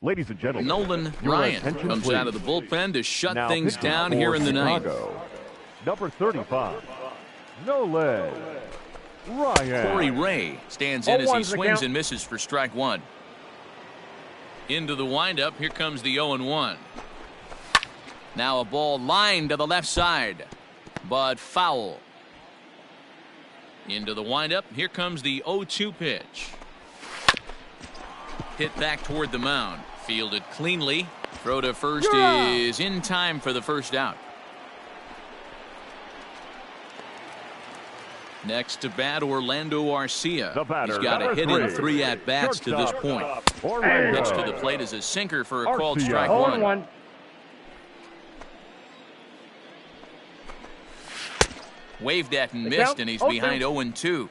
Ladies and gentlemen, Nolan Ryan comes out of the bullpen to shut things down here in the ninth. Number 35, Nolan Ryan. Corey Ray stands in as he swings and misses for strike one. Into the windup, here comes the 0-1. Now a ball lined to the left side, but foul. Into the windup, here comes the 0-2 pitch. Hit back toward the mound. Fielded cleanly. Throw to first is in time for the first out. Next to bat, Orlando Arcia. He's got a hit in 3 at-bats to this point. Pitch to the plate is a sinker for a called strike one. Waved at and missed, and he's behind 0-2.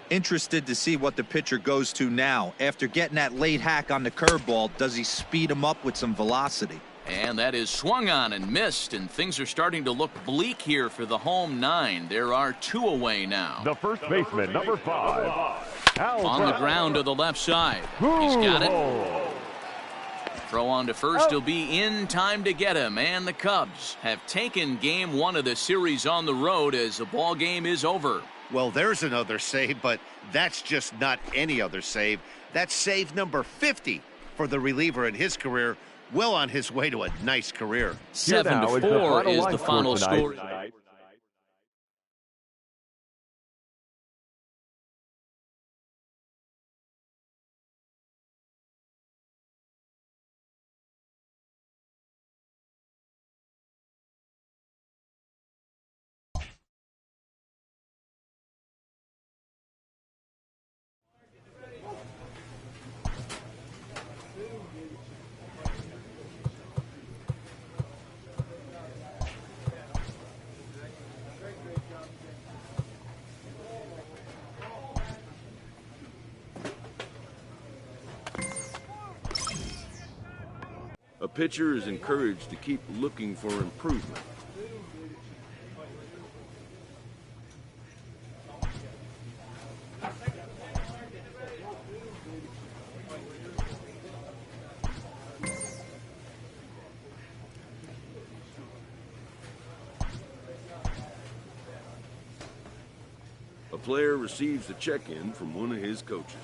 Interested to see what the pitcher goes to now. After getting that late hack on the curveball, does he speed him up with some velocity? And that is swung on and missed, and things are starting to look bleak here for the home 9. There are 2 away now. The first baseman, number 5. On the ground to the left side. He's got it. Throw on to first. He'll be in time to get him. And the Cubs have taken game 1 of the series on the road as the ball game is over. Well, there's another save, but that's just not any other save. That's save number 50 for the reliever in his career. Well on his way to a nice career. 7-4 is the final score. A pitcher is encouraged to keep looking for improvement. A player receives a check-in from one of his coaches.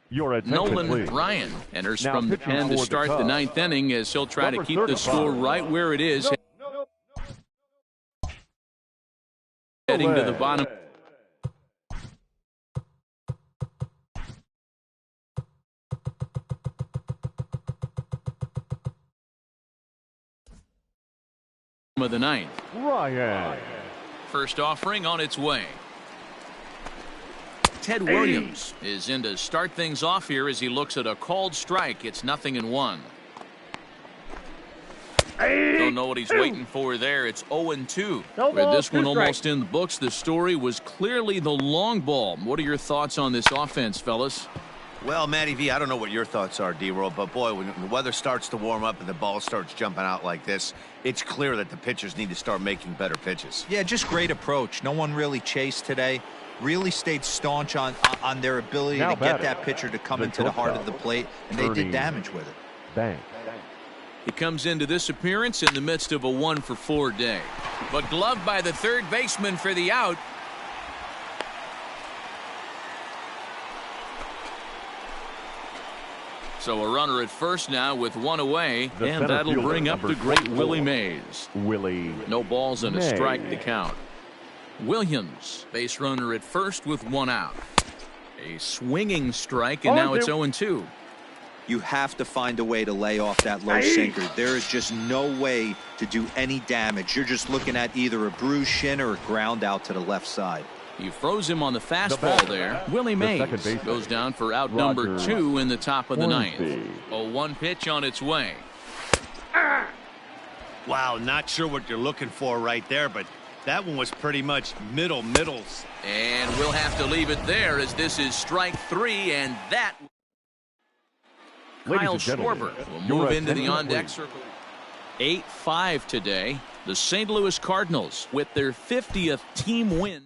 Nolan Ryan enters from the pen to start the 9th inning as he'll try to keep the score right where it is. Heading to the bottom. Of the 9th. Ryan. First offering on its way. Ted Williams is in to start things off here as he looks at a called strike. It's 0-1. Don't know what he's waiting for there. It's 0-2. With this one almost in the books, the story was clearly the long ball. What are your thoughts on this offense, fellas? Well, Matty V, I don't know what your thoughts are, D-Roll, but boy, when the weather starts to warm up and the ball starts jumping out like this, it's clear that the pitchers need to start making better pitches. Yeah, just great approach. No one really chased today. Really stayed staunch on their ability to get that pitcher to come into the heart of the plate, and they did damage with it. Bang. He comes into this appearance in the midst of a 1-for-4 day, but gloved by the third baseman for the out. So a runner at first now with 1 away, and that'll bring up the great Willie Mays. No balls and a strike to count. Williams, base runner at first with 1 out. A swinging strike, and now it's 0-2. You have to find a way to lay off that low sinker. There is just no way to do any damage. You're just looking at either a bruised shin or a ground out to the left side. He froze him on the fastball there. Willie Mays goes down for out number 2 in the top of the ninth. A 1 pitch on its way. Wow, not sure what you're looking for right there, but that one was pretty much middles. And we'll have to leave it there as this is strike 3, and that Kyle Schwarber will move into the on-deck circle. 8-5 today. The St. Louis Cardinals with their 50th team win.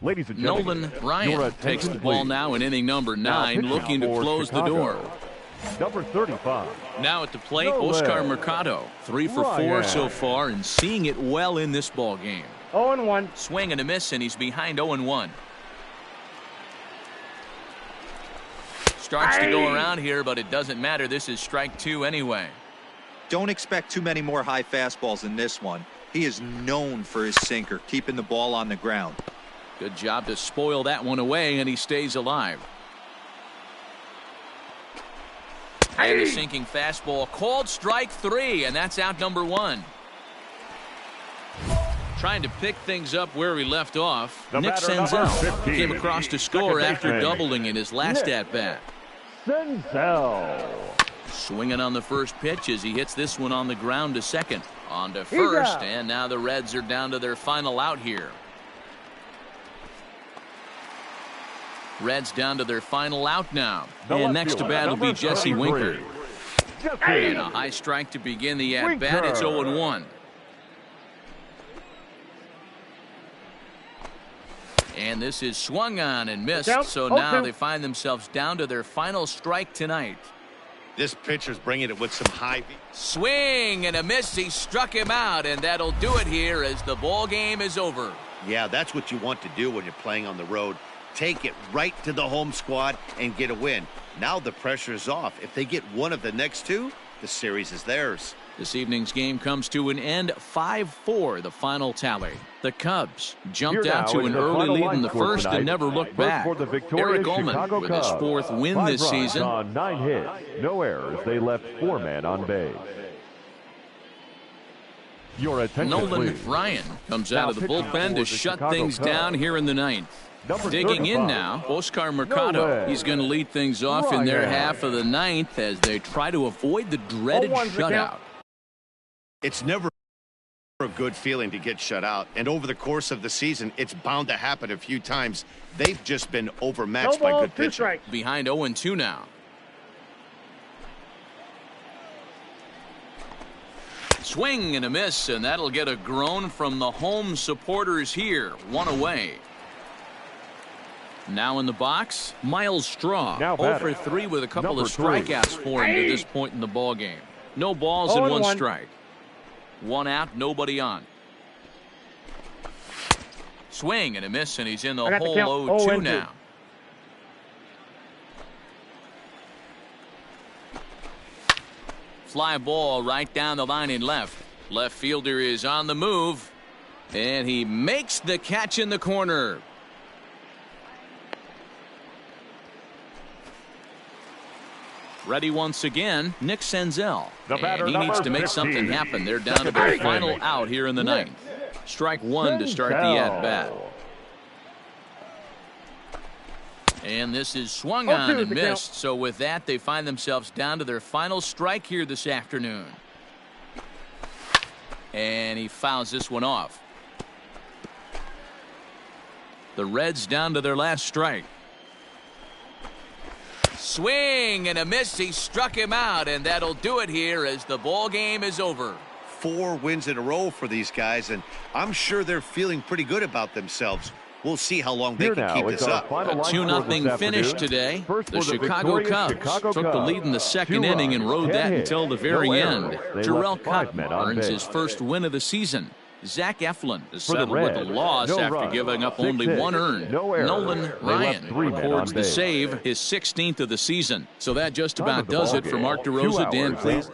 Ladies and gentlemen, Nolan Ryan takes the ball now in inning number 9, looking to close the door. Number 35. Now at the plate, Oscar Mercado. 3 for 4 so far and seeing it well in this ball game. 0-1. Swing and a miss, and he's behind 0-1. Starts to go around here, but it doesn't matter. This is strike 2 anyway. Don't expect too many more high fastballs in this one. He is known for his sinker, keeping the ball on the ground. Good job to spoil that one away, and he stays alive. And the sinking fastball called strike 3, and that's out number 1. Trying to pick things up where we left off. Nick Senzel came across to score after doubling in his last at-bat. Senzel. Swinging on the first pitch as he hits this one on the ground to second. On to first, and now the Reds are down to their final out here. Reds down to their final out now. And next to bat will be Jesse Winker. And a high strike to begin the at-bat. It's 0-1. And this is swung on and missed. So now they find themselves down to their final strike tonight. This pitcher's bringing it with some high. Swing and a miss. He struck him out, and that'll do it here as the ball game is over. Yeah, that's what you want to do when you're playing on the road. Take it right to the home squad and get a win. Now the pressure is off. If they get one of the next 2, the series is theirs. This evening's game comes to an end. 5-4 the final tally. The Cubs jumped out to an early lead in the first and never looked back. Eric Ullman with his 4th win this season. On 9 hits, no errors. They left 4 men on base. Your attention, Nolan please. Ryan comes out of the bullpen to shut things down here in the 9th. Digging in now, Oscar Mercado. He's going to lead things off in their half of the 9th as they try to avoid the dreaded shutout. It's never a good feeling to get shut out, and over the course of the season, it's bound to happen a few times. They've just been overmatched by good pitching. Behind 0-2 now. Swing and a miss, and that'll get a groan from the home supporters here. 1 away. Now in the box, Miles Straw. 0 for 3 with a couple of strikeouts for him to this point in the ball game. No balls and 1 strike. 1 out, nobody on. Swing and a miss, and he's in the hole 0-2 now. Fly ball right down the line in left. Left fielder is on the move, and he makes the catch in the corner. Ready once again, Nick Senzel. And he needs to make something happen. They're down to their final out here in the 9th. Strike 1 to start the at-bat. And this is swung on and missed. So with that, they find themselves down to their final strike here this afternoon. And he fouls this one off. The Reds down to their last strike. Swing and a miss. He struck him out, and that'll do it here as the ball game is over. 4 wins in a row for these guys, and I'm sure they're feeling pretty good about themselves. We'll see how long they can keep this up. A 2-0 finish today. The Chicago Cubs took the lead in the second inning and rode that until the very end. Jarrell Cotton earns his first win of the season. Zach Eflin is settled with a loss after giving up only 1 earned. Nolan Ryan records the save, his 16th of the season. So that just about does it for Mark DeRosa. Dan, please.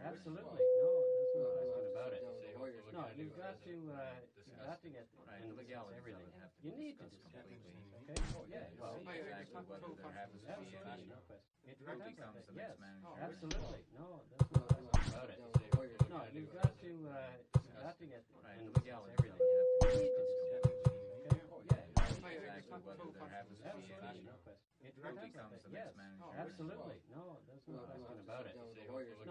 Absolutely. No, there's no question about it. No, you've got to get everything. You need to do something. Okay? Yeah, well, exactly whether there happens to be any yes, absolutely. No, there's no question about it. No, you've got to get everything. You need to do something. Okay? Yeah, exactly whether there happens to be any yes, absolutely. No, there's no question about it. No, you've got to get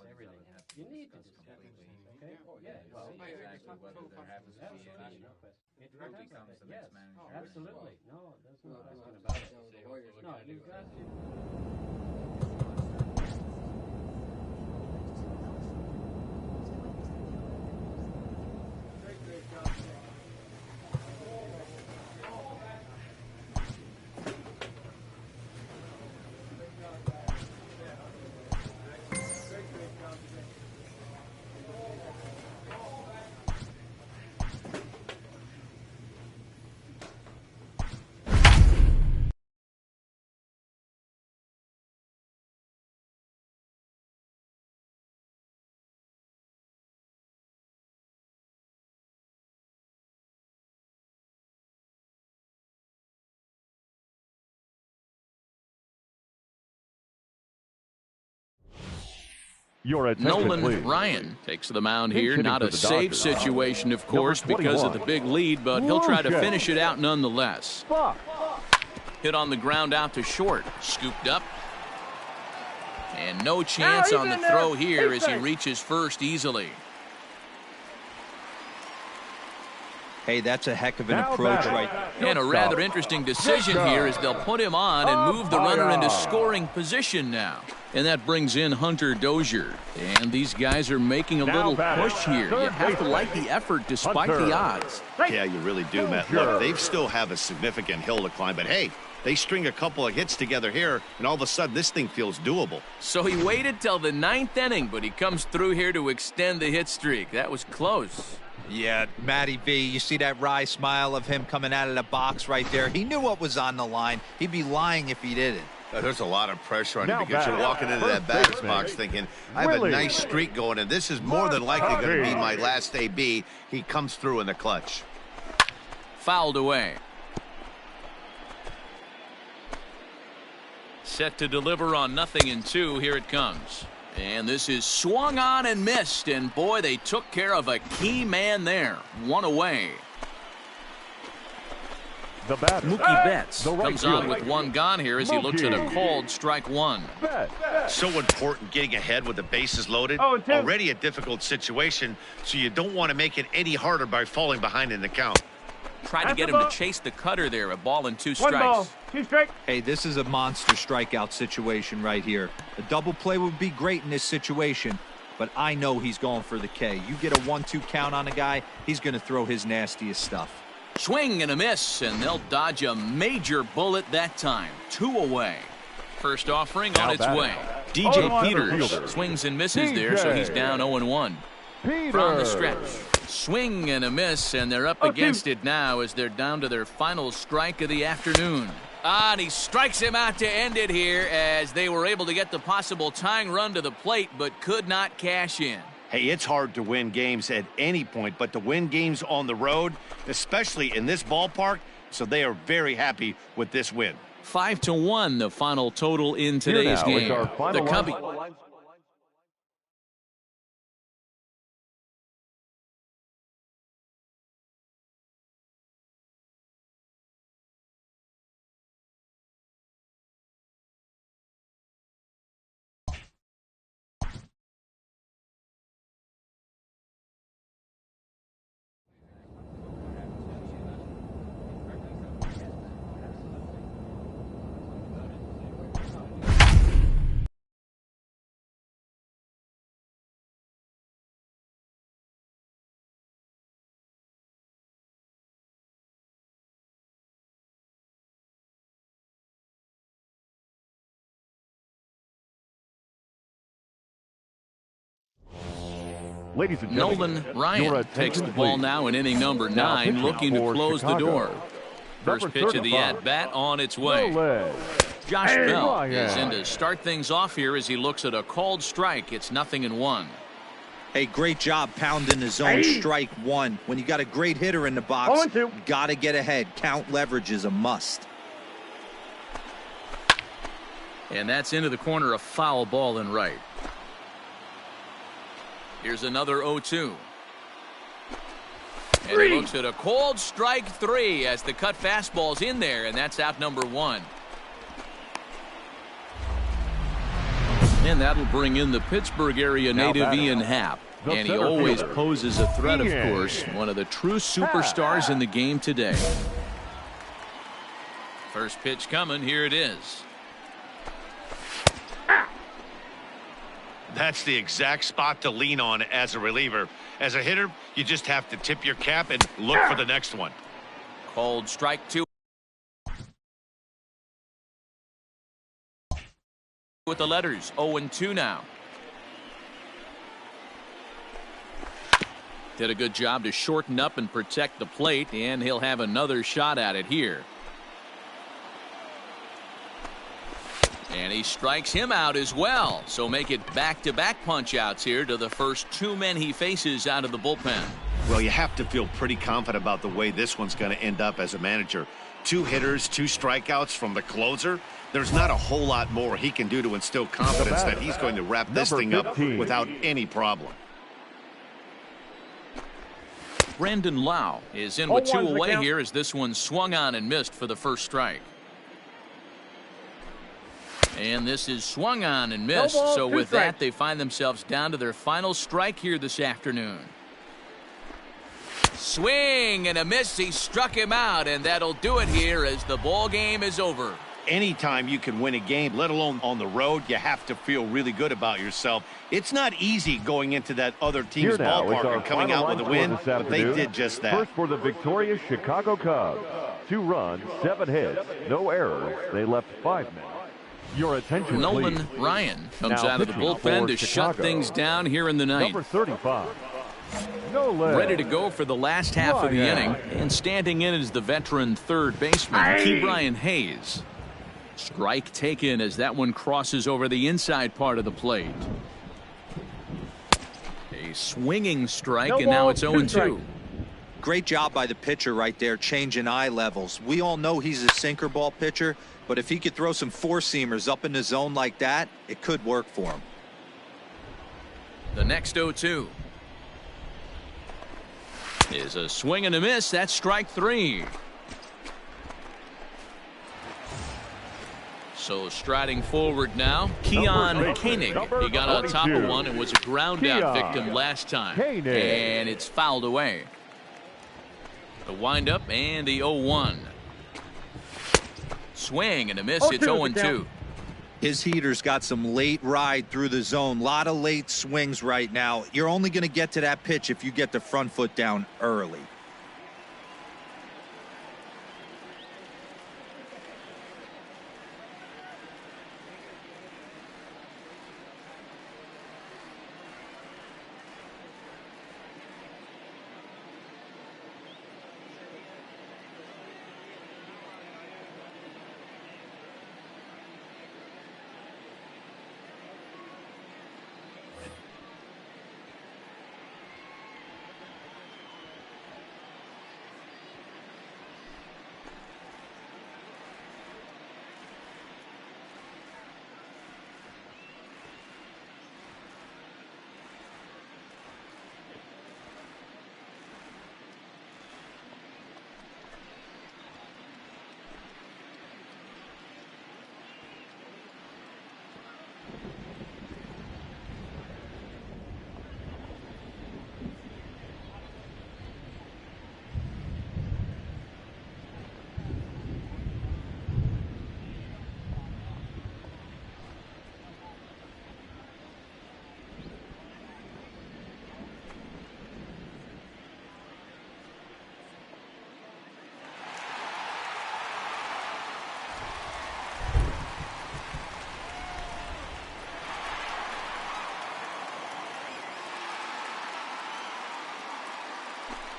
everything. You need to do something. Okay? Yeah, well, exactly whether there happens to be any yes, absolutely. No, there's no question about it. No, you've got to. Nolan Ryan takes the mound here. Not a safe situation, of course, because of the big lead, but he'll try to finish it out nonetheless. Hit on the ground out to short. Scooped up. And no chance on the throw here as he reaches first easily. Hey, that's a heck of an approach right there. And a rather interesting decision here as they'll put him on and move the runner into scoring position now. And that brings in Hunter Dozier. And these guys are making a little push here. You have to like the effort despite the odds. Yeah, you really do, Matt. Look, they still have a significant hill to climb, but hey, they string a couple of hits together here, and all of a sudden this thing feels doable. So he waited till the 9th inning, but he comes through here to extend the hit streak. That was close. Yeah, Matty V, you see that wry smile of him coming out of the box right there. He knew what was on the line. He'd be lying if he didn't. There's a lot of pressure on you because you're walking into that batter's box thinking, I have a nice streak going, and this is more than likely going to be my last AB. He comes through in the clutch. Fouled away. Set to deliver on 0-2. Here it comes. And this is swung on and missed. And boy, they took care of a key man there. 1 away. The batter, Mookie Betts comes on with 1 gone here as he looks at a called strike 1. So important getting ahead with the bases loaded. Already a difficult situation, so you don't want to make it any harder by falling behind in the count. Tried to get him to chase the cutter there. A ball and 2 strikes. 1 ball, 2 strikes. Hey, this is a monster strikeout situation right here. A double play would be great in this situation, but I know he's going for the K. You get a 1-2 count on a guy, he's going to throw his nastiest stuff. Swing and a miss, and they'll dodge a major bullet that time. 2 away. First offering on its way. DJ Peters swings and misses there, so he's down 0-1. Peter. From the stretch. Swing and a miss, and they're up against it now as they're down to their final strike of the afternoon. And he strikes him out to end it here as they were able to get the possible tying run to the plate but could not cash in. Hey, it's hard to win games at any point, but to win games on the road, especially in this ballpark, so they are very happy with this win. 5-1, the final total in today's game. The Cubbies. Ladies and gentlemen, Nolan Ryan takes the ball now in inning number 9, looking to close the door. First pitch of the at-bat on its way. Josh Bell is in to start things off here as he looks at a called strike. It's 0-1. Hey, great job pounding the zone. Strike one. When you got a great hitter in the box, got to get ahead. Count leverage is a must. And that's into the corner, a foul ball in right. Here's another 0-2. And he looks at a cold strike 3 as the cut fastball's in there, and that's out number 1. And that'll bring in the Pittsburgh area native Ian Happ. And he always poses a threat, of course. One of the true superstars in the game today. First pitch coming. Here it is. That's the exact spot to lean on as a reliever. As a hitter, you just have to tip your cap and look for the next one. Called strike 2. With the letters 0-2 now. Did a good job to shorten up and protect the plate, and he'll have another shot at it here. And he strikes him out as well. So make it back-to-back punch-outs here to the first 2 men he faces out of the bullpen. Well, you have to feel pretty confident about the way this one's going to end up as a manager. 2 hitters, 2 strikeouts from the closer. There's not a whole lot more he can do to instill confidence that he's going to wrap this thing up without any problem. Brandon Lau is in with 2 away here as this one swung on and missed for the first strike. And this is swung on and missed. So with that, they find themselves down to their final strike here this afternoon. Swing and a miss. He struck him out, and that'll do it here as the ball game is over. Anytime you can win a game, let alone on the road, you have to feel really good about yourself. It's not easy going into that other team's ballpark and coming out with a win, but they did just that. First for the victorious Chicago Cubs. 2 runs, 7 hits, no errors. They left 5 men. Your attention, Nolan please. Ryan comes Now out of the bullpen to shut things down here in the ninth. Number 35. Nolan. Ready to go for the last half of the inning, and standing in is the veteran third baseman, Ke'Bryan Hayes. Strike taken as that one crosses over the inside part of the plate. A swinging strike, and now it's 0-2. Great job by the pitcher right there, changing eye levels. We all know he's a sinker ball pitcher, but if he could throw some four-seamers up in the zone like that, it could work for him. The next 0-2 is a swing and a miss. That's strike 3. So striding forward now, Keon Koenig. He got on top of one and was a ground out victim last time. And it's fouled away. The windup and the 0-1. Swing and a miss. It's 0-2. His heater's got some late ride through the zone. A lot of late swings right now. You're only going to get to that pitch if you get the front foot down early.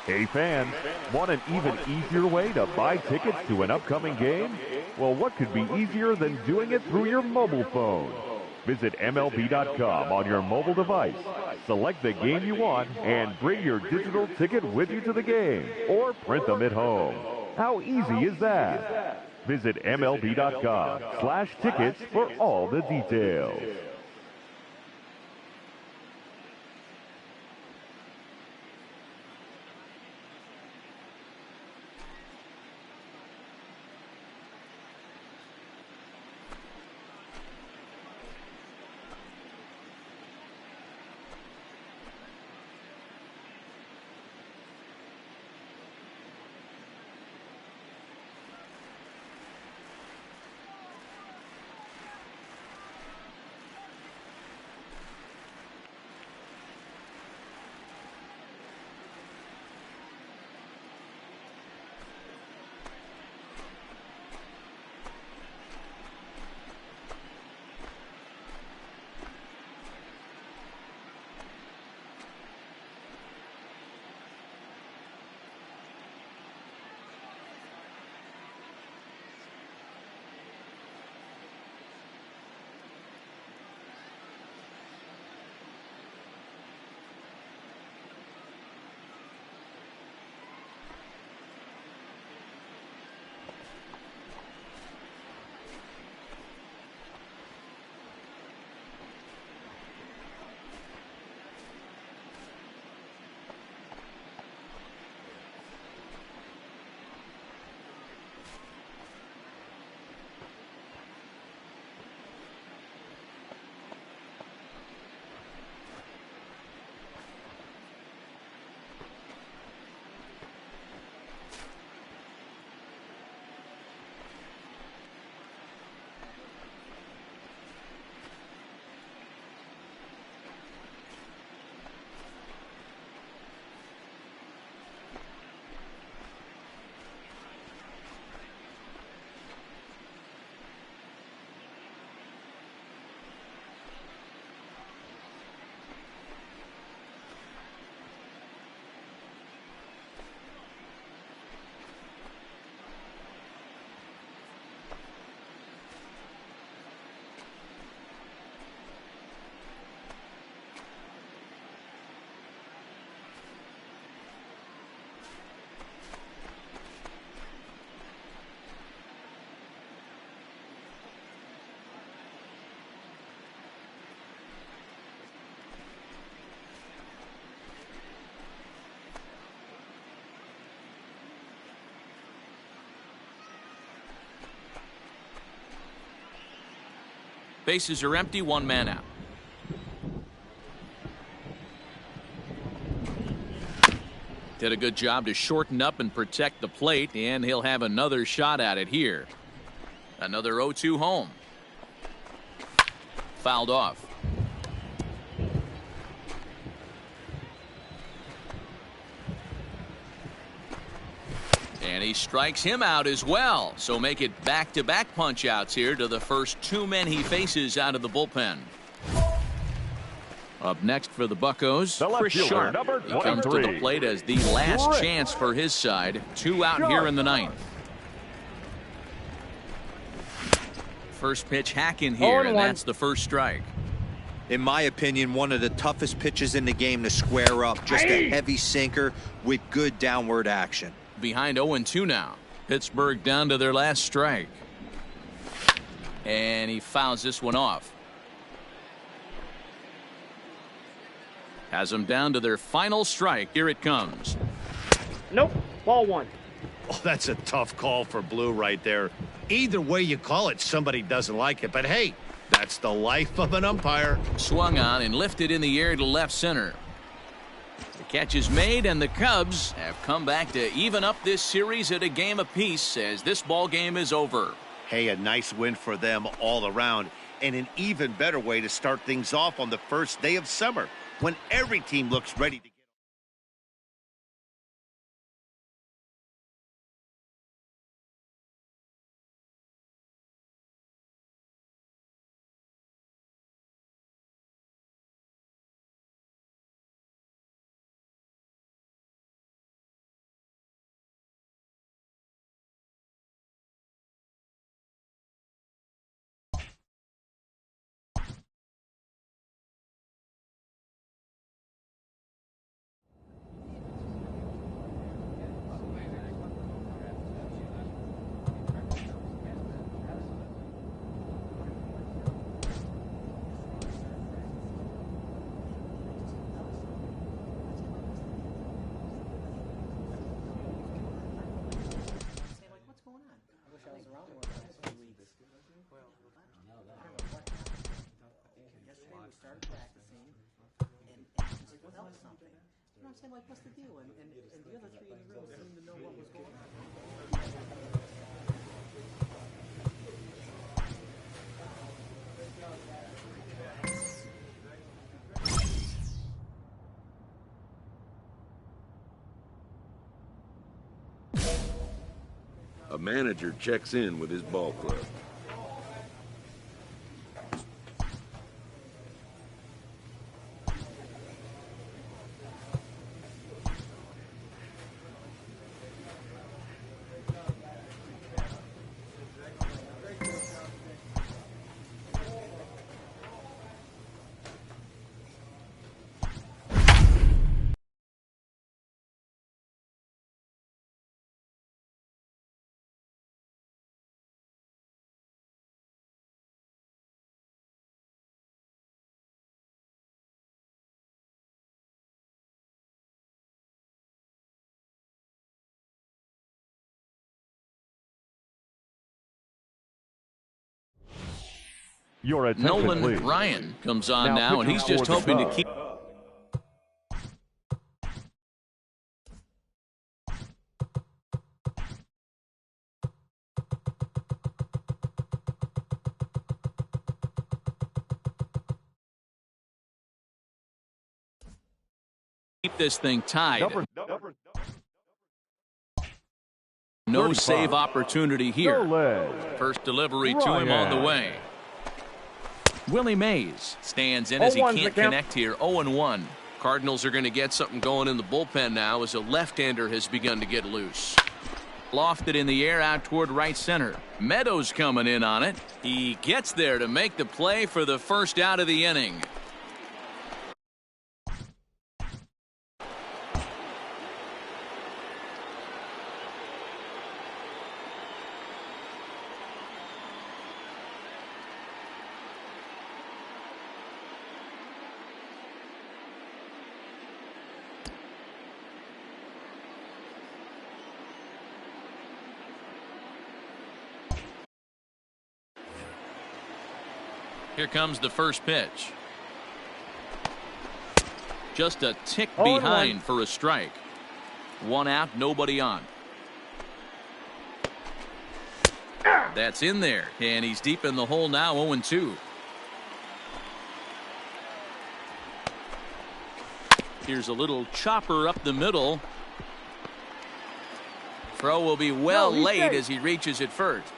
Hey fans, want an even easier way to buy tickets to an upcoming game? Well, what could be easier than doing it through your mobile phone? Visit MLB.com on your mobile device, select the game you want, and bring your digital ticket with you to the game, or print them at home. How easy is that? Visit MLB.com/tickets for all the details. Bases are empty, one man out. Did a good job to shorten up and protect the plate, and he'll have another shot at it here. Another 0-2 home. Fouled off. And he strikes him out as well. So make it back-to-back punch-outs here to the first two men he faces out of the bullpen. Up next for the Buccos, Chris Sharp. He comes to the plate as the last chance for his side. Two out here in the ninth. First pitch hacking here, and that's the first strike. In my opinion, one of the toughest pitches in the game to square up. Just a heavy sinker with good downward action. Behind 0-2 now. Pittsburgh down to their last strike. And he fouls this one off. Has them down to their final strike. Here it comes. Nope. Ball one. Oh, that's a tough call for Blue right there. Either way you call it, somebody doesn't like it. But hey, that's the life of an umpire. Swung on and lifted in the air to left center. The catch is made, and the Cubs have come back to even up this series at a game apiece as this ball game is over. Hey, a nice win for them all around, and an even better way to start things off on the first day of summer when every team looks ready to started practicing and just felt something. You know what I'm saying? Like, what's the deal? And the other three in the room seemed to know what was going on. A manager checks in with his ball club. Your attention, Nolan please. Ryan comes on now and he's just hoping to keep. Keep this thing tied. No save opportunity here. First delivery to him on the way. Willie Mays stands in as he can't connect here. 0-1. Cardinals are going to get something going in the bullpen now as a left-hander has begun to get loose. Lofted in the air out toward right center. Meadows coming in on it. He gets there to make the play for the first out of the inning. Here comes the first pitch. Just a tick behind for a strike. One out, nobody on. That's in there, and he's deep in the hole now. 0-2. Here's a little chopper up the middle. Throw will be well laid as he reaches it first.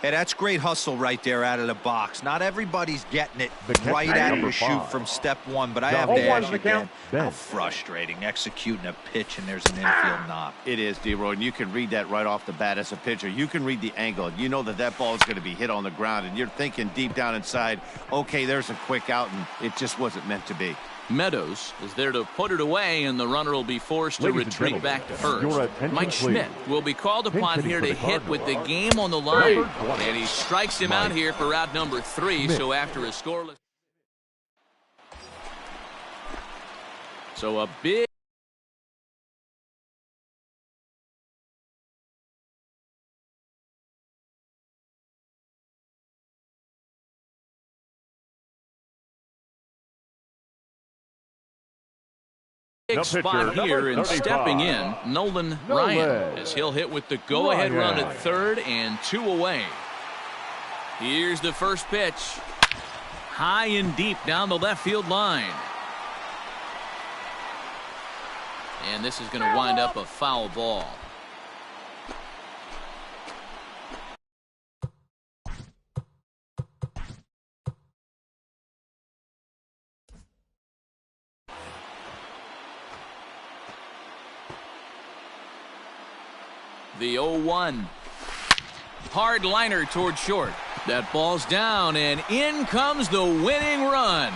Hey, that's great hustle right there out of the box. Not everybody's getting it right out of the chute from step one, but I have to ask you, Dan, how frustrating executing a pitch and there's an infield knock. It is, D-Roy, and you can read that right off the bat as a pitcher. You can read the angle. You know that that ball is going to be hit on the ground, and you're thinking deep down inside, okay, there's a quick out, and it just wasn't meant to be. Meadows is there to put it away, and the runner will be forced to retreat back to first. Mike Schmidt will be called upon here to hit with the game on the line, and he strikes him out here for out number 3. So after a scoreless, so a big spot here, and stepping in, Nolan Ryan, as he'll hit with the go-ahead run at third and 2 away. Here's the first pitch. High and deep down the left field line. And this is going to wind up a foul ball. The 0-1. Hard liner toward short. That ball's down, and in comes the winning run.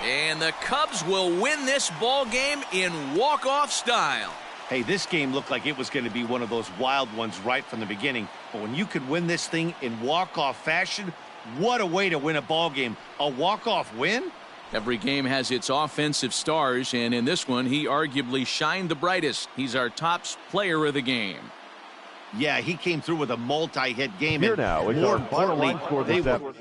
And the Cubs will win this ball game in walk-off style. Hey, this game looked like it was going to be one of those wild ones right from the beginning. But when you could win this thing in walk-off fashion, what a way to win a ball game. A walk-off win? Every game has its offensive stars, and in this one, he arguably shined the brightest. He's our top player of the game. Yeah, he came through with a multi-hit game. Here and now, more importantly, they were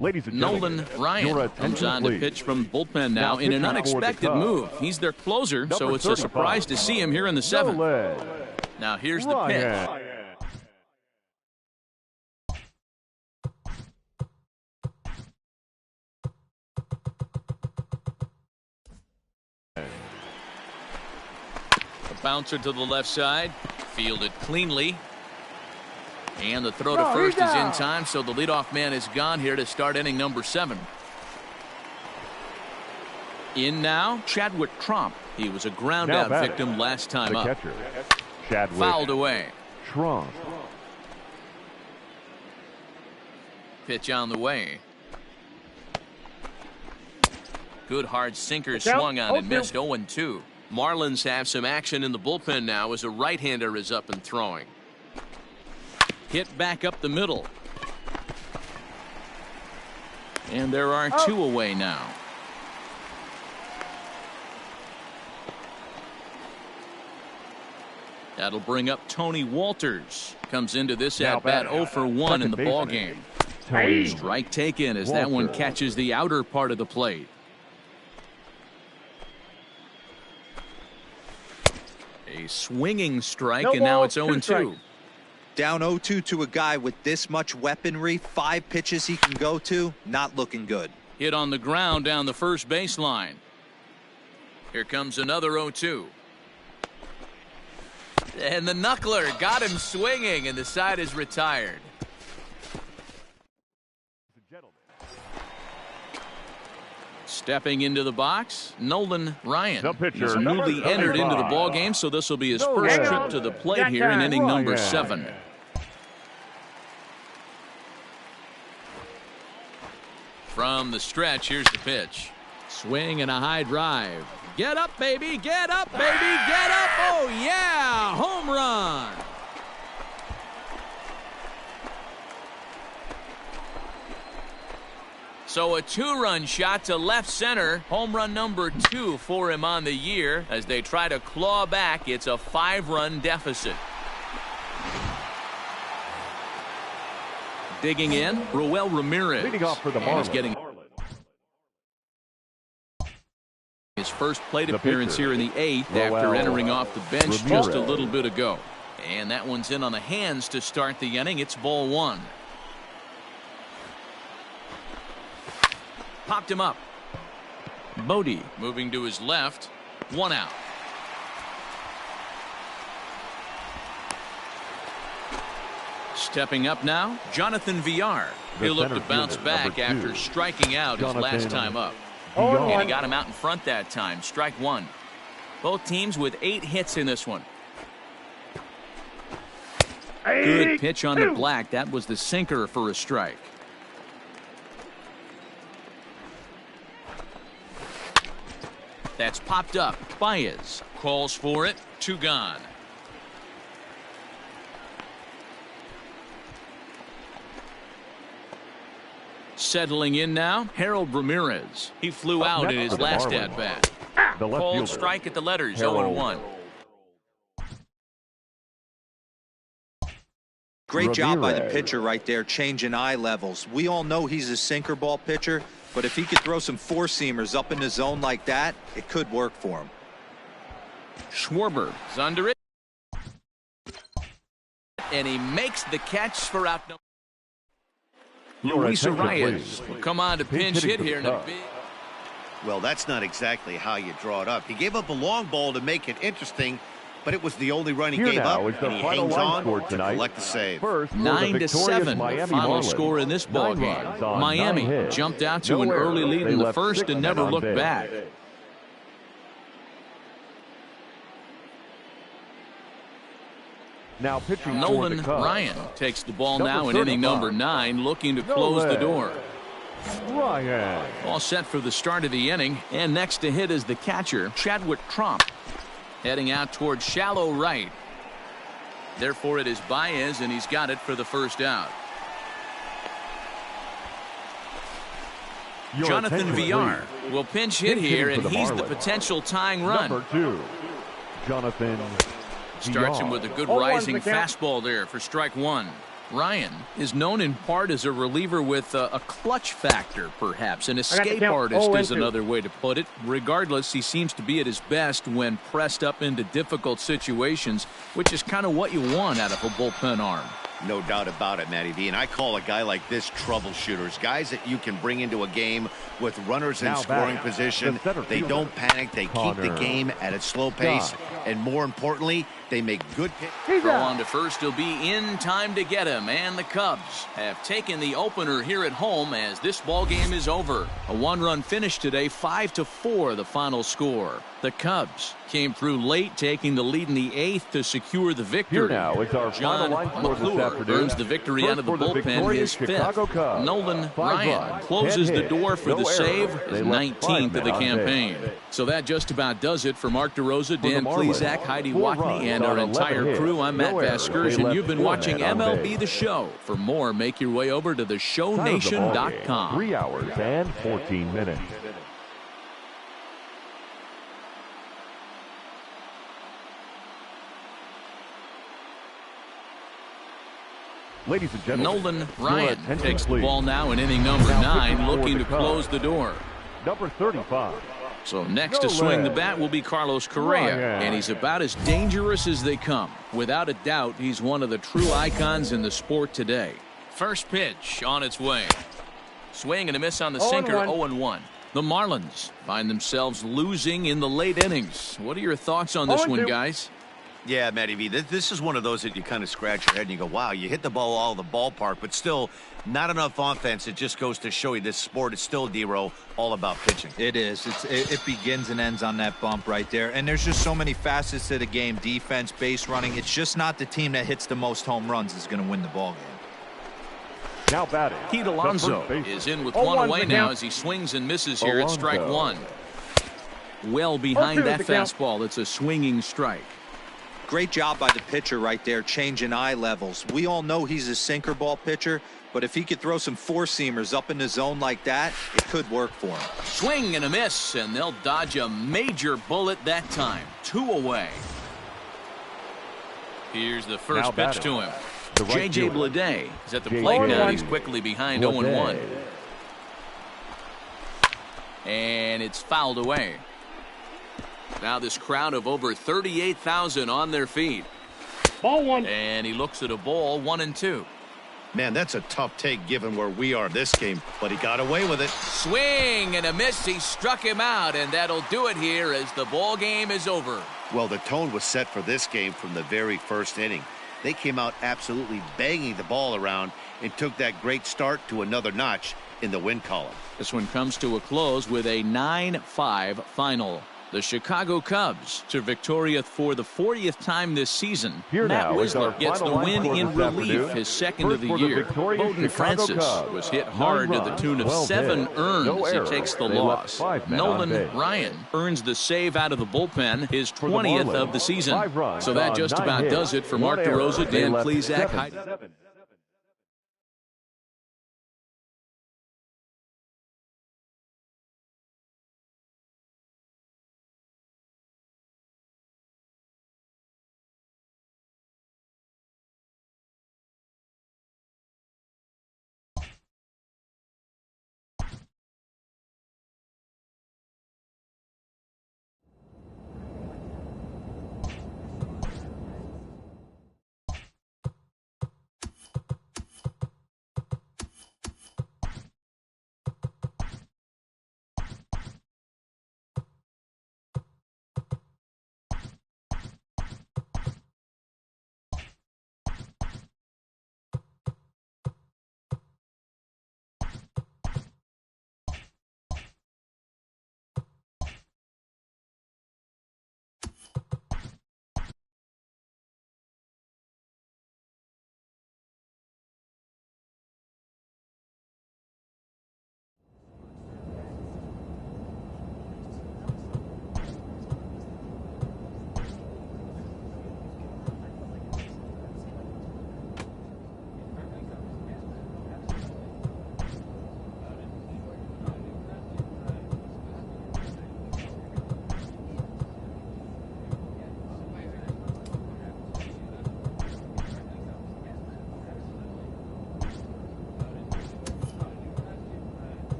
Ladies and Nolan gentlemen, Ryan comes on to pitch from bullpen now in an unexpected move. He's their closer, so it's a surprise to see him here in the seventh. Now here's the pitch. A bouncer to the left side, fielded cleanly. And the throw to first is in time, so the leadoff man is gone here to start inning number 7. In now, Chadwick Tromp. He was a ground-out victim last time up. Catcher, Chadwick fouled away. Tromp. Pitch on the way. Good hard sinker swung on and missed. 0-2. Marlins have some action in the bullpen now as a right-hander is up and throwing. Hit back up the middle. And there are 2 away now. That'll bring up Tony Walters. Comes into this at-bat 0 for 1 in the ball game. Strike taken as that one catches the outer part of the plate. A swinging strike, and now it's 0-2. Down 0-2 to a guy with this much weaponry, 5 pitches he can go to, not looking good. Hit on the ground down the first baseline. Here comes another 0-2. And the knuckler got him swinging, and the side is retired. Stepping into the box, Nolan Ryan. He's newly entered into the ball game, so this will be his first trip to the plate here in inning number 7. From the stretch, here's the pitch. Swing and a high drive. Get up, baby. Get up, baby. Get up. Oh, yeah. Home run. So a 2-run shot to left center. Home run number 2 for him on the year. As they try to claw back, it's a 5-run deficit. Digging in, Roel Ramirez. Leading off for the Marlins. He's getting his first plate appearance here in the 8th after entering off the bench just a little bit ago. And that one's in on the hands to start the inning. It's ball 1. Popped him up. Bodie moving to his left. 1 out. Stepping up now, Jonathan Villar. He'll look to bounce back after striking out his last time up. And he got him out in front that time. Strike 1. Both teams with 8 hits in this one. Good pitch on the black. That was the sinker for a strike. That's popped up. Baez calls for it. 2 gone. Settling in now, Harold Ramirez. He flew out in his last at-bat. Called strike at the letters, 0-1. Great job by the pitcher right there, changing eye levels. We all know he's a sinker ball pitcher, but if he could throw some 4-seamers up in the zone like that, it could work for him. Schwarber is under it. And he makes the catch for out number. Luis Arias will come on to pinch hit here in a big. Well, that's not exactly how you draw it up. He gave up a long ball to make it interesting, but it was the only run he gave up, and he hangs on to collect the save. 9-7, final score in this ball game. Miami jumped out to an early lead in the first and never looked back. Now pitching Nolan Ryan takes the ball now in inning number 9, looking to close the door. Ryan. All set for the start of the inning, and next to hit is the catcher, Chadwick Tromp. Heading out towards shallow right. Therefore it is Baez, and he's got it for the first out. Jonathan Villar will pinch hit here, and he's the potential tying run. Number 2, Jonathan Starts him with a good rising fastball there for strike 1. Ryan is known in part as a reliever with a clutch factor, perhaps. An escape artist is another way to put it. Regardless, he seems to be at his best when pressed up into difficult situations, which is kind of what you want out of a bullpen arm. No doubt about it, Matty V. And I call a guy like this troubleshooters. Guys that you can bring into a game with runners in scoring position. They don't panic. They keep the game at a slow pace. And more importantly, they make good pitches. Throw on to first. He'll be in time to get him. And the Cubs have taken the opener here at home as this ball game is over. A one-run finish today, 5-4 the final score. The Cubs came through late, taking the lead in the 8th to secure the victory. Here now is our John McClure earns the victory out of the bullpen, his 5th. Nolan Ryan closes the door for the save, his 19th of the campaign. So that just about does it for Mark DeRosa, Dan Plesac, Heidi Watney, and our entire crew. I'm Matt Vasgersian. You've been watching MLB The Show. For more, make your way over to theshownation.com. 3 hours and 14 minutes. Ladies and gentlemen, Nolan Ryan takes the ball now in inning number 9, looking to close the door. Number 35. So next to swing the bat will be Carlos Correa, and he's about as dangerous as they come. Without a doubt, he's one of the true icons in the sport today. First pitch on its way. Swing and a miss on the sinker, 0-1. The Marlins find themselves losing in the late innings. What are your thoughts on this one, guys? Yeah, Matty V, this is one of those that you kind of scratch your head and you go, wow, you hit the ball all the ballpark, but still not enough offense. It just goes to show you this sport is still, D-Row, all about pitching. It is. It begins and ends on that bump right there. And there's just so many facets to the game. Defense, base running. It's just not the team that hits the most home runs is going to win the ball game. Now batting. Pete Alonso is in with one away now as he swings and misses here at strike one. Well behind that fastball. It's a swinging strike. Great job by the pitcher right there, changing eye levels. We all know he's a sinker ball pitcher, but if he could throw some four-seamers up in the zone like that, it could work for him. Swing and a miss, and they'll dodge a major bullet that time. 2 away. Here's the first pitch to him. J.J. Bleday is at the plate now. He's quickly behind 0-1. And it's fouled away. Now this crowd of over 38,000 on their feet. Ball one. And he looks at a ball, 1-2. Man, that's a tough take given where we are this game, but he got away with it. Swing and a miss. He struck him out, and that'll do it here as the ball game is over. Well, the tone was set for this game from the very first inning. They came out absolutely banging the ball around and took that great start to another notch in the win column. This one comes to a close with a 9-5 final. The Chicago Cubs to Victoria for the 40th time this season. Here Matt now is our Wisler gets the final win in relief, his second of the year. Bowden Francis was hit hard to the tune of 7 earns. He takes the loss. Nolan Ryan earns the save out of the bullpen, his 20th of the season. So that just about does it for Mark DeRosa, Dan Plesac.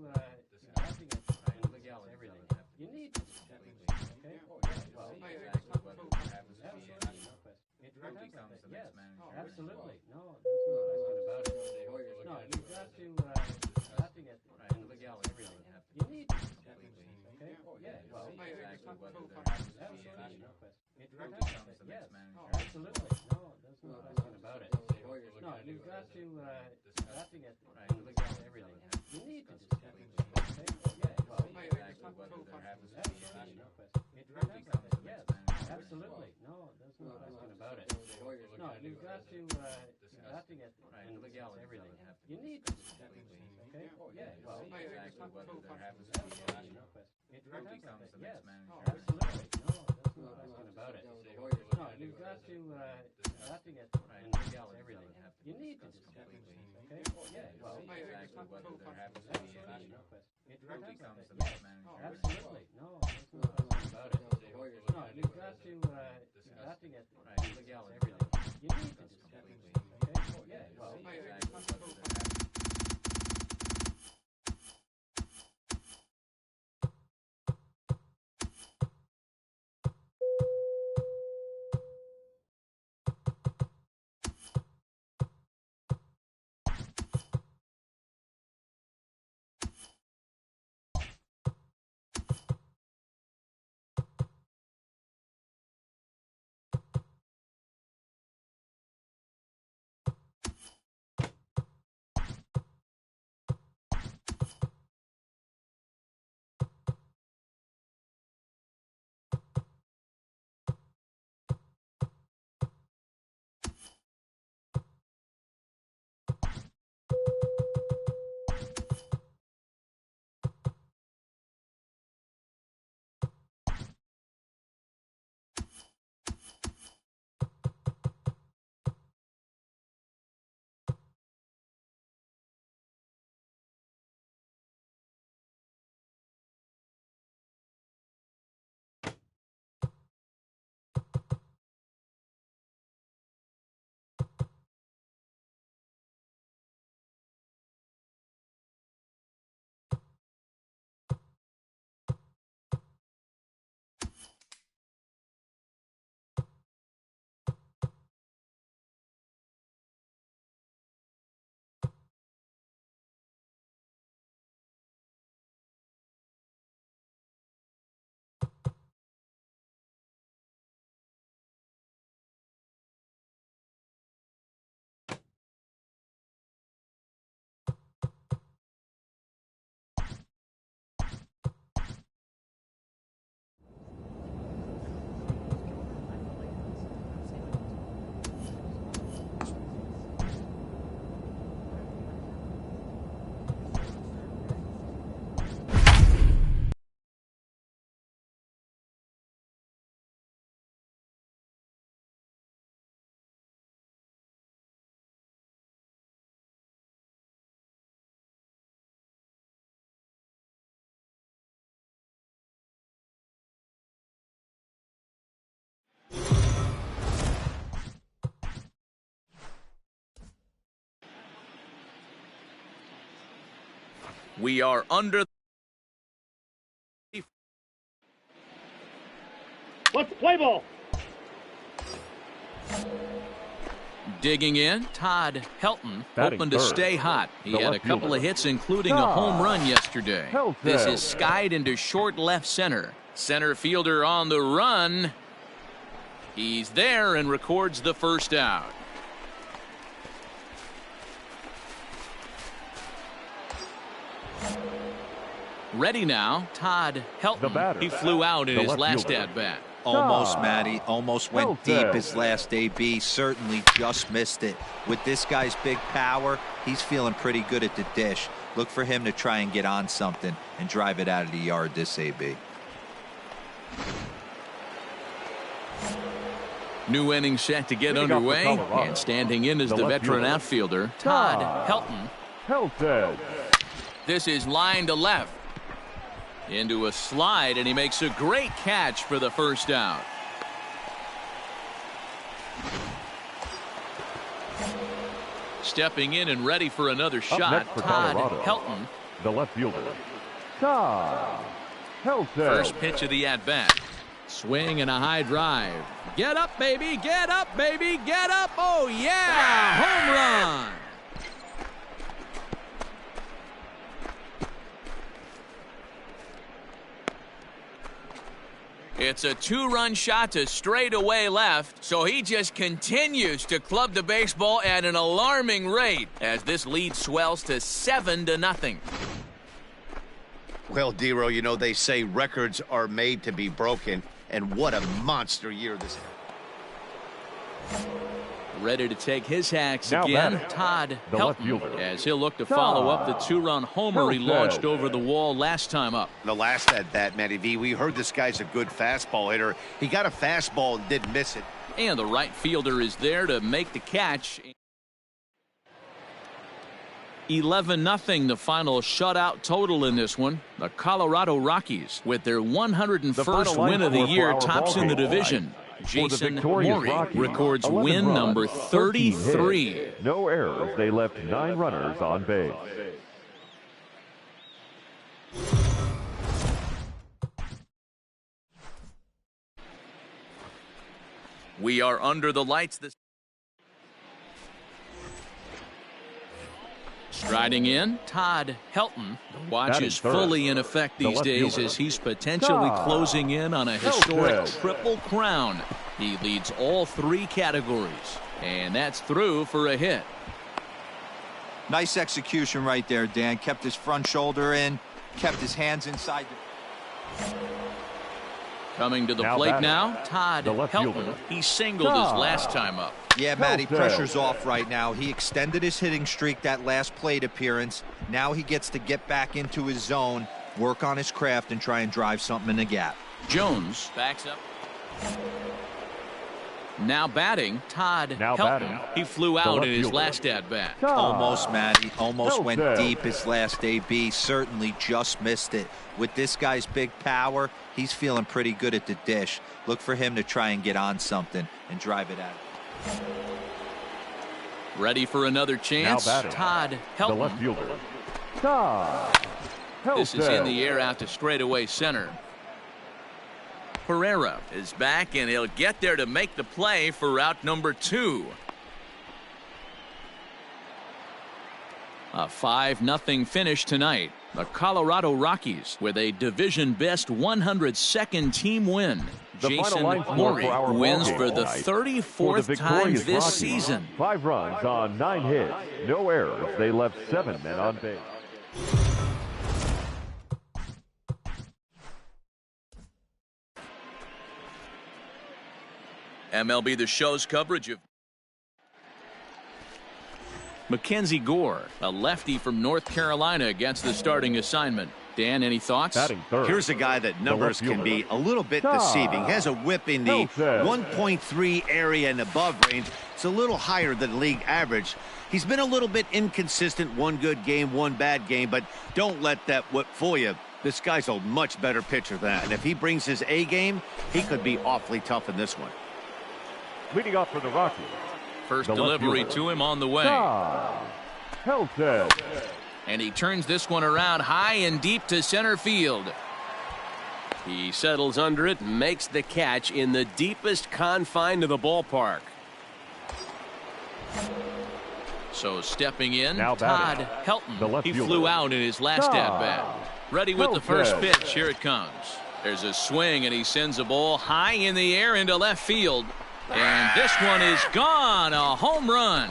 get and legality everything. You need to completely. Okay. Well, absolutely, no question. It becomes the next manager. Absolutely, no, there's no question about it. No, you've got to get and legality everything. You need to completely. Okay. Yeah. Well, absolutely, no question. It becomes the next manager. Absolutely, no, there's no question about it. No, you've got to get and legality everything. You need to completely. Okay. Yeah. Well, absolutely, no question. It becomes the next manager. Absolutely, no, there's no question about it. No, you've got to get and legality everything. You need to completely. Okay. Yeah. Well, absolutely, no question. It becomes the next manager. Absolutely, no, there's no question about it. No, you've got to get and legality everything. You need to completely. Okay. Yeah. Well, absolutely, no question. It becomes the next manager. Absolutely, no, there's no question about it. No, you've got to get and legality everything. You need to completely. Okay. Yeah. Well, We are under. Let's play ball. Digging in, Todd Helton, Batting hoping to third. stay hot. He The had a left couple fielder. of hits, including a home run yesterday. Helton. This is skied into short left center. Center fielder on the run. He's there and records the first out. Ready now, Todd Helton. He flew out in his last at-bat. Almost, Matty. Almost went deep his last AB. Certainly just missed it. With this guy's big power, he's feeling pretty good at the dish. Look for him to try and get on something and drive it out of the yard this AB. New inning set to get underway. And standing in is the veteran outfielder, Todd Helton. This is line to left. Into a slide, and he makes a great catch for the first out. Stepping in and ready for another shot, Todd Helton. the left fielder, Todd Helton. First pitch of the at-bat. Swing and a high drive. Get up, baby. Get up, baby. Get up. Oh, yeah. Home run. It's a two-run shot to straightaway left, so he just continues to club the baseball at an alarming rate as this lead swells to 7-0. Well, Dero, you know, they say records are made to be broken, and what a monster year this is. Ready to take his hacks now again, batting, Todd the left Helton, fielder, as he'll look to follow up the two-run homer he launched over the wall last time up. The last at bat, Matty V, we heard this guy's a good fastball hitter. He got a fastball and didn't miss it. And the right fielder is there to make the catch. 11-0 the final shutout total in this one. The Colorado Rockies, with their 101st win of the year, tops in the division. Jason Morey records win number 33. No errors. They left 9 runners on base. We are under the lights this. Striding in, Todd Helton. The watch is fully in effect these days as he's potentially closing in on a historic triple crown. He leads all 3 categories, and that's through for a hit. Nice execution right there, Dan. Kept his front shoulder in, kept his hands inside. Coming to the plate now, Todd Helton. He singled his last time up. Yeah, Matty, pressure's off right now. He extended his hitting streak that last plate appearance. Now he gets to get back into his zone, work on his craft, and try and drive something in the gap. Jones backs up. Now batting, Todd Helton. He flew out in his last at-bat. Almost, Matty. Almost went deep his last AB. Certainly just missed it. With this guy's big power, he's feeling pretty good at the dish. Look for him to try and get on something and drive it out. Ready for another chance, Todd Helton. The left fielder, Todd Helton. This is in the air out to straightaway center. Pereira is back, and he'll get there to make the play for out number 2. A 5-0 finish tonight. The Colorado Rockies with a division-best 102nd team win. Jason Morey wins for the 34th time this season. 5 runs on 9 hits. No errors. They left 7 men on base. MLB The Show's coverage of Mackenzie Gore, a lefty from North Carolina, against the starting assignment. Dan, any thoughts? Here's a guy that numbers can be a little bit deceiving. He has a whip in the 1.3 area and above range. It's a little higher than league average. He's been a little bit inconsistent. One good game, one bad game, but don't let that whip fool you. This guy's a much better pitcher than that. And if he brings his A game, he could be awfully tough in this one. Leading off for the Rockies. First delivery to him on the way. Helton. And he turns this one around high and deep to center field. He settles under it and makes the catch in the deepest confine of the ballpark. So stepping in, now Todd Helton. He flew out in his last at-bat. Ready with the first pitch. Here it comes. There's a swing, and he sends a ball high in the air into left field. And this one is gone. A home run.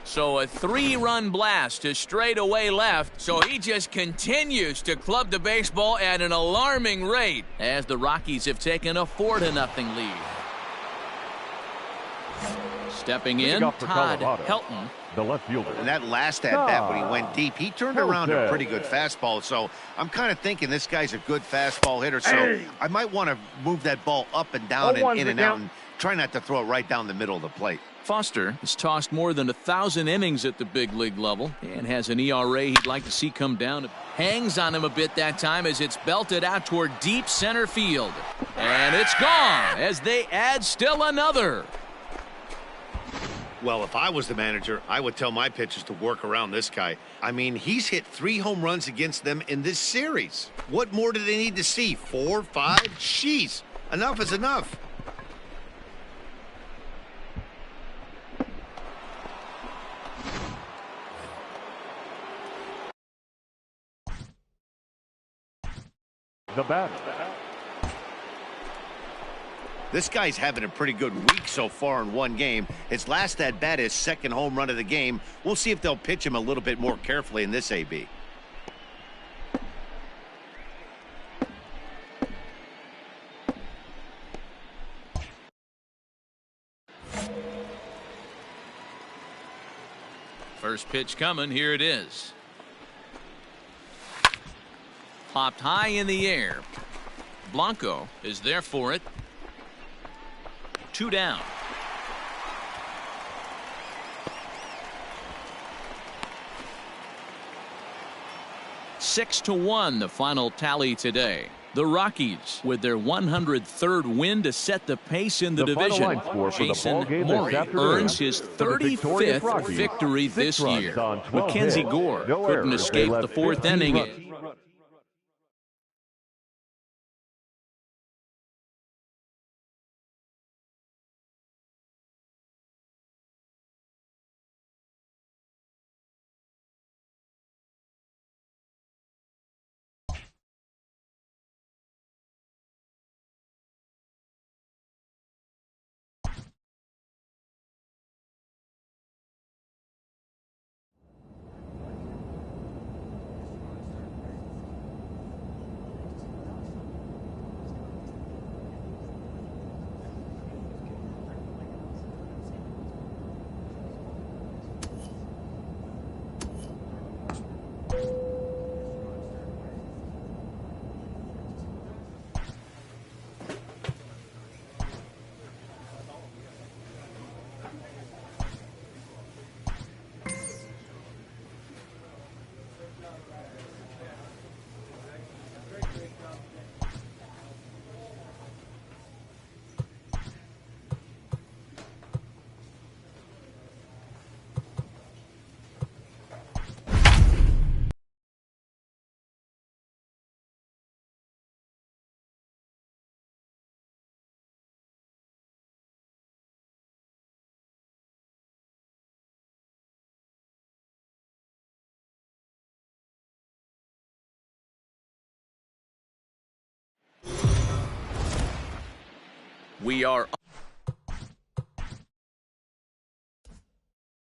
So a 3-run blast to straightaway left. So he just continues to club the baseball at an alarming rate as the Rockies have taken a 4-0 lead. Stepping in, Todd Helton. The left fielder. And that last at-bat when he went deep, he turned around a pretty good fastball. So I'm kind of thinking this guy's a good fastball hitter. So I might want to move that ball up and down and in and out and try not to throw it right down the middle of the plate. Foster has tossed more than 1,000 innings at the big league level and has an ERA he'd like to see come down. Hangs on him a bit that time as it's belted out toward deep center field. And it's gone as they add still another. Well, if I was the manager, I would tell my pitchers to work around this guy. I mean, he's hit 3 home runs against them in this series. What more do they need to see? 4, 5? Jeez, enough is enough. The batter. This guy's having a pretty good week so far in one game. His last at-bat is second home run of the game. We'll see if they'll pitch him a little bit more carefully in this AB. First pitch coming. Here it is. Popped high in the air. Blanco is there for it. 2 down. Six to 1 the final tally today. The Rockies with their 103rd win to set the pace in the division. Jason Murray earns his 35th victory this year. Mackenzie Gore couldn't escape the 4th inning. We are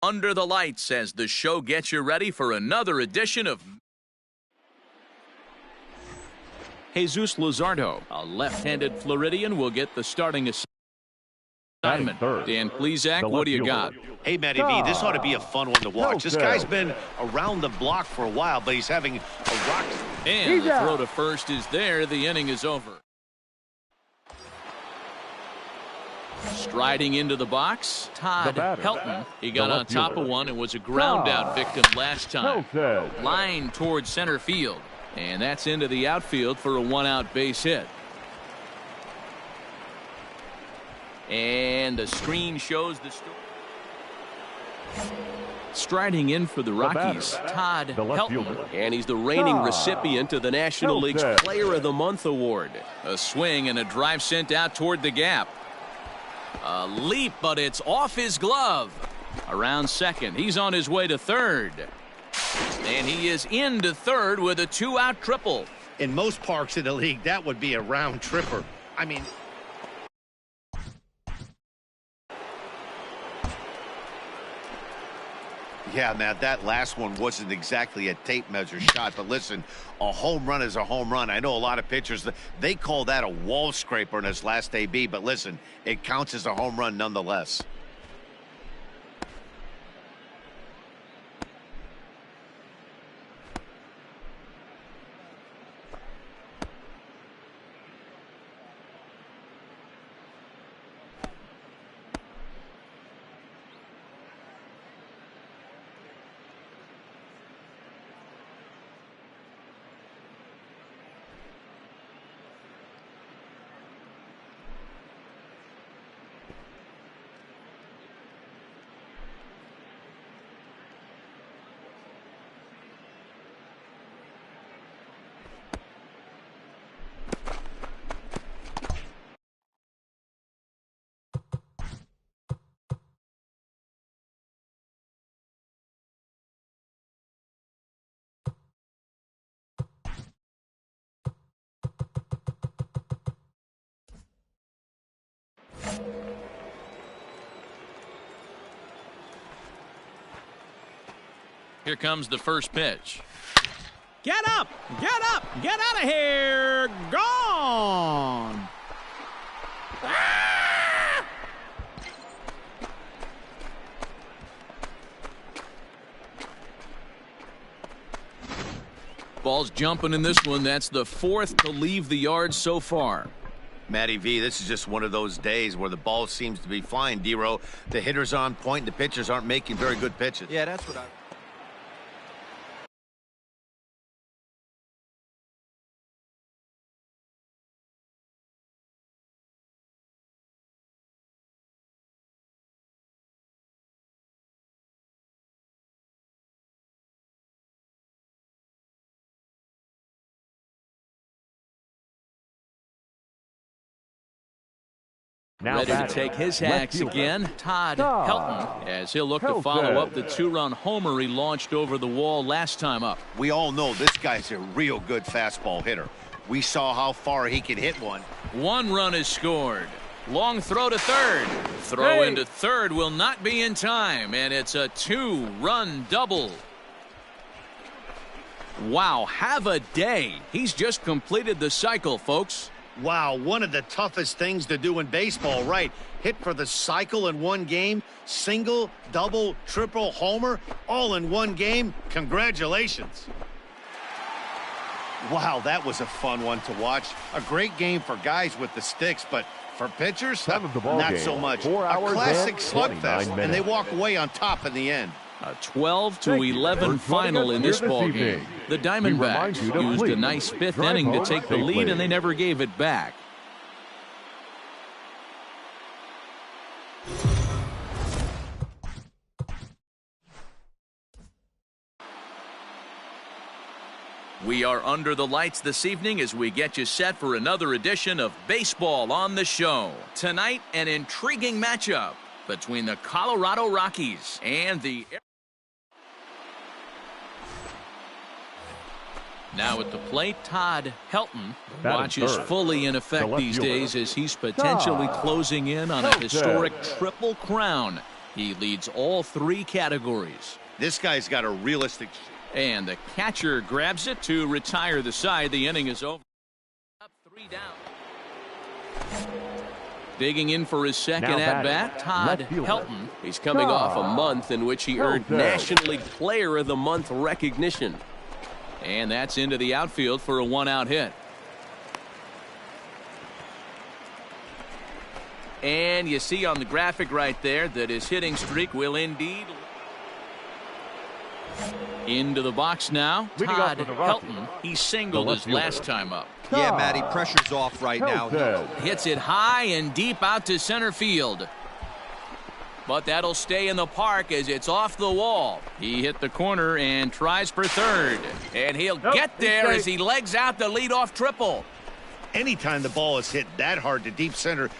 under the lights as the show gets you ready for another edition of Jesus Luzardo, a left-handed Floridian, will get the starting assignment. Dan Plesac, what do you got? Hey, Matty V, this ought to be a fun one to watch. This guy's been around the block for a while, but he's having a rock. And the throw to first is there. The inning is over. Striding into the box, Todd Helton. He got on top of one and was a ground-out victim last time. Line towards center field. And that's into the outfield for a 1-out base hit. And the screen shows the story. Striding in for the Rockies, Todd Helton. And he's the reigning recipient of the National League's Player of the Month award. A swing and a drive sent out toward the gap. A leap, but it's off his glove. Around second. He's on his way to third. And he is into third with a 2-out triple. In most parks in the league, that would be a round tripper. I mean, yeah, Matt, that last one wasn't exactly a tape measure shot, but listen, a home run is a home run. I know a lot of pitchers, they call that a wall scraper in his last AB, but listen, it counts as a home run nonetheless. Here comes the first pitch. Get up! Get up! Get out of here! Gone! Ah! Ball's jumping in this one. That's the fourth to leave the yard so far. Matty V, this is just one of those days where the ball seems to be flying, D-Row. The hitter's on point, the pitchers aren't making very good pitches. Yeah, that's what I... Now ready to take his hacks again, Todd Helton, as he'll look to follow up the two-run homer he launched over the wall last time up. We all know this guy's a real good fastball hitter. We saw how far he could hit one. One run is scored. Long throw to third. Throw into third will not be in time, and it's a two-run double. Wow, have a day. He's just completed the cycle, folks. Wow, one of the toughest things to do in baseball, right? Hit for the cycle in one game, single, double, triple, homer, all in one game. Congratulations. Wow, that was a fun one to watch. A great game for guys with the sticks, but for pitchers, not so much. A classic slugfest, and they walk away on top in the end. A 12-11 final in this ball game. The Diamondbacks used a nice fifth inning to take the lead, and they never gave it back. We are under the lights this evening as we get you set for another edition of Baseball on the Show. Tonight, an intriguing matchup between the Colorado Rockies and the... Now at the plate, Todd Helton. Watch is fully in effect these days as he's potentially closing in on a historic triple crown. He leads all three categories. This guy's got a realistic... And the catcher grabs it to retire the side. The inning is over. Up 3 down. Digging in for his second at-bat, Todd Helton. He's coming off a month in which he earned National League Player of the Month recognition. And that's into the outfield for a one-out hit. And you see on the graphic right there that his hitting streak will indeed... Into the box now, Todd Helton. He singled his last time up. Yeah, Matty, pressure's off right now. Hits it high and deep out to center field. But that'll stay in the park as it's off the wall. He hit the corner and tries for third. And he'll get there as he legs out the leadoff triple. Anytime the ball is hit that hard to deep center,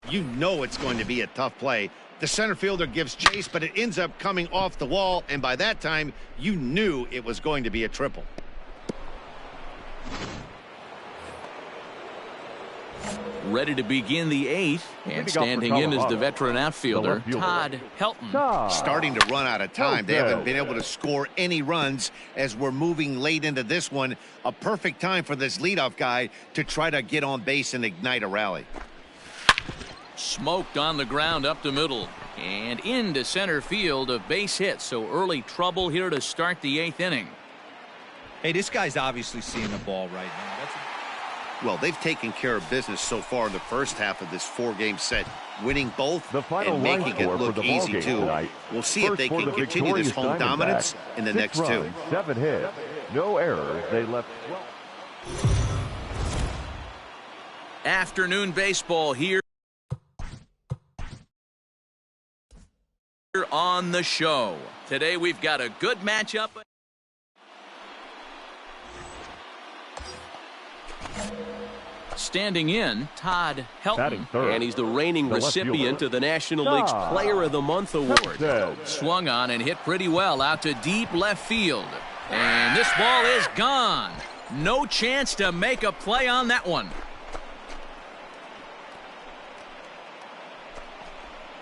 you know it's going to be a tough play. The center fielder gives chase, but it ends up coming off the wall, and by that time, you knew it was going to be a triple. Ready to begin the 8th, and standing in is the veteran outfielder, Todd Helton. Starting to run out of time. They haven't been able to score any runs as we're moving late into this one. A perfect time for this leadoff guy to try to get on base and ignite a rally. Smoked on the ground up the middle and into center field, a base hit. So early trouble here to start the 8th inning. Hey, this guy's obviously seeing the ball right now. Well, they've taken care of business so far in the first half of this 4-game set, winning both and making it look easy too. Tonight. We'll see if they can continue this home dominance in the next 2. 7 hits, no errors. They left. Afternoon baseball here on the show. Today we've got a good matchup. Standing in, Todd Helton, and he's the reigning recipient of the National League's Player of the Month award. Swung on and hit pretty well out to deep left field. And this ball is gone. No chance to make a play on that one.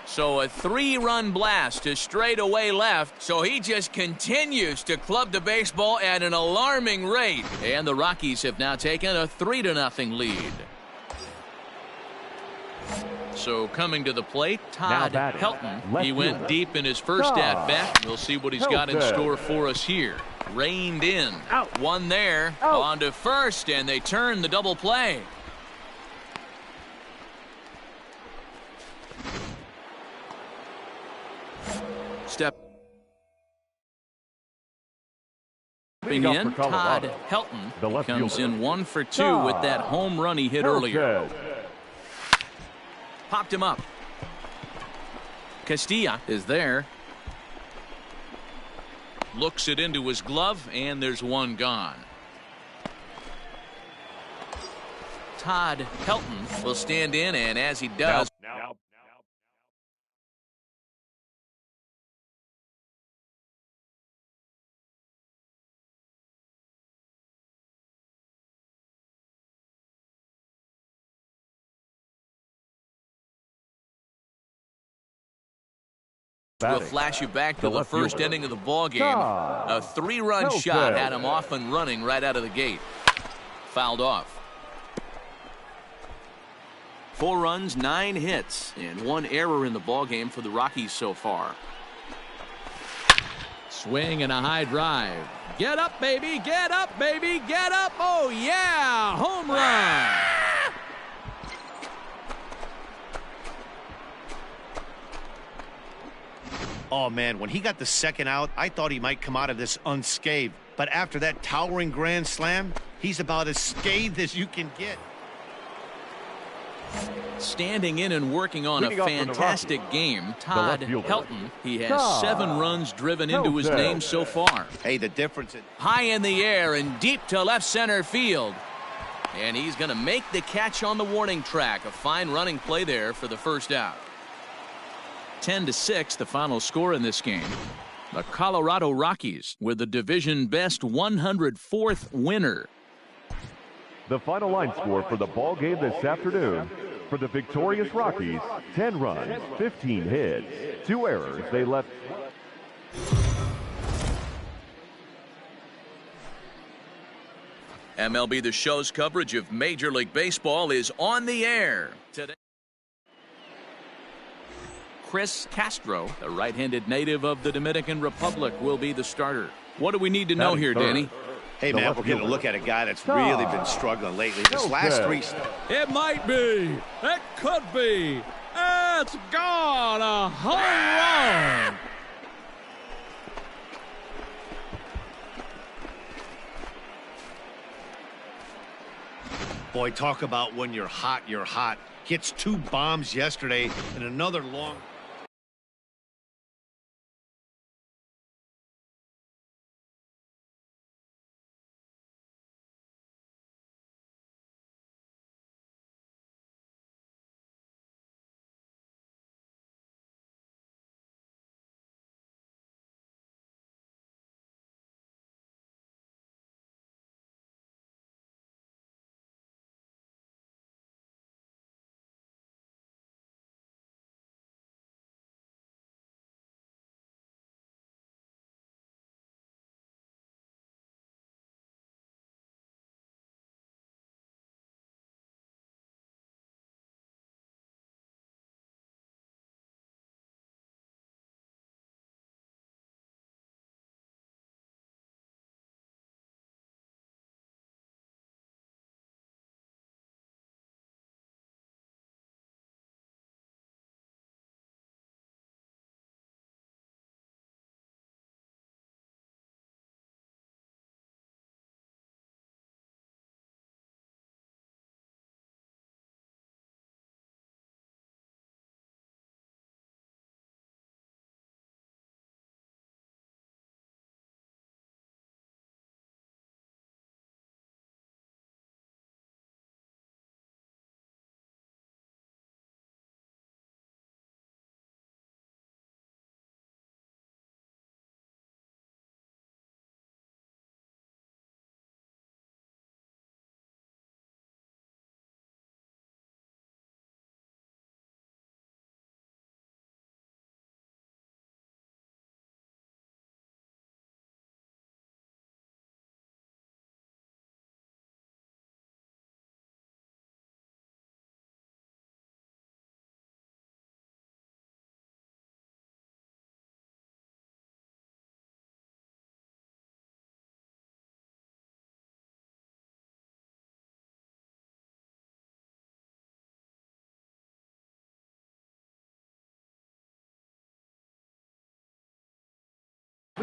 So a 3-run blast to straightaway left. So he just continues to club the baseball at an alarming rate. And the Rockies have now taken a 3-0 lead. So coming to the plate, Todd Helton. He went deep in his first at-bat. We'll see what he's got in store for us here. Reined in. One there. On to first, and they turn the double play. Stepping in, Todd Helton comes in 1 for 2 with that home run he hit earlier. Popped him up. Castilla is there. Looks it into his glove, and there's one gone. Todd Helton will stand in, and as he does, we'll flash you back to the first inning of the ball game. A 3-run shot had him off and running right out of the gate. Fouled off. 4 runs, 9 hits, and 1 error in the ball game for the Rockies so far. Swing and a high drive. Get up, baby. Get up, baby. Get up. Oh, yeah. Home run. Oh, man, when he got the second out, I thought he might come out of this unscathed. But after that towering grand slam, he's about as scathed as you can get. Standing in and working on a fantastic game, Todd Helton. He has 7 runs driven into his name so far. Hey, the difference. High in the air and deep to left center field. And he's going to make the catch on the warning track. A fine running play there for the first out. 10-6, the final score in this game. The Colorado Rockies with the division best 104th winner. The final line score for the ball game this afternoon. For the victorious Rockies, 10 runs, 15 hits, 2 errors. They left. MLB The Show's coverage of Major League Baseball is on the air today. Chris Castro, a right-handed native of the Dominican Republic, will be the starter. What do we need to know here, Danny? Hey, man, we're getting a look at a guy that's really been struggling lately. This last 3... It might be. It could be. It's gone. A home run. Boy, talk about when you're hot, you're hot. Hits 2 bombs yesterday and another long...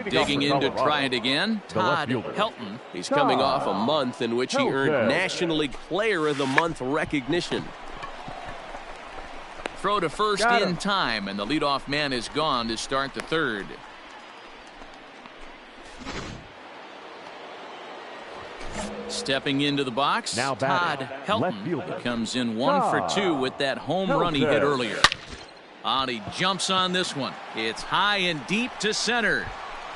Digging in to try it again, Todd Helton. He's coming off a month in which he earned National League Player of the Month recognition. Throw to first in time, and the leadoff man is gone to start the third. Stepping into the box, now Todd Helton. He comes in 1 for 2 with that home run he hit earlier. And he jumps on this one. It's high and deep to center.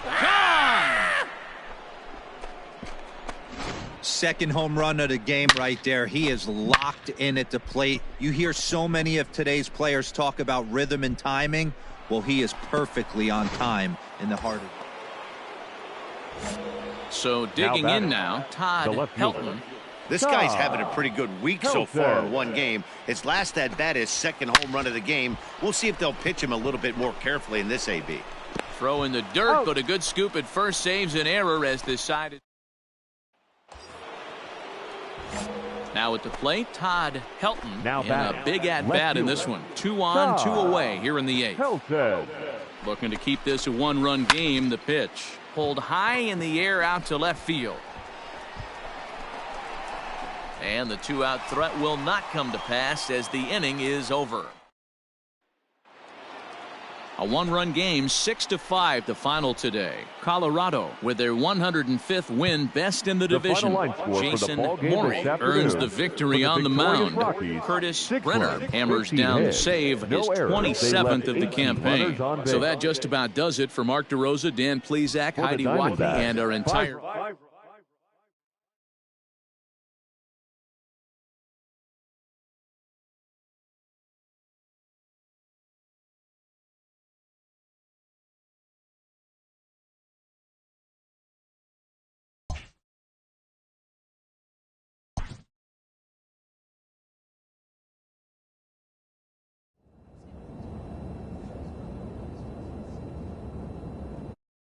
Gone! Second home run of the game right there. He is locked in at the plate. You hear so many of today's players talk about rhythm and timing. Well, he is perfectly on time in the heart of. So digging in now, Todd Helton. This guy's having a pretty good week so far in one game. His last at bat is second home run of the game. We'll see if they'll pitch him a little bit more carefully in this AB. Throw in the dirt, but a good scoop at first saves an error as decided. Now at the plate, Todd Helton in a big at-bat in this one. 2 on, 2 away here in the 8th. Looking to keep this a one-run game. The pitch pulled high in the air out to left field. And the 2-out threat will not come to pass as the inning is over. A one-run game, 6-5 the final today. Colorado with their 105th win, best in the division. Jason Morey earns the victory on the mound. Curtis Brenner hammers down the save, his 27th of the campaign. So that just about does it for Mark DeRosa, Dan Plesac, Heidi Watney, and our entire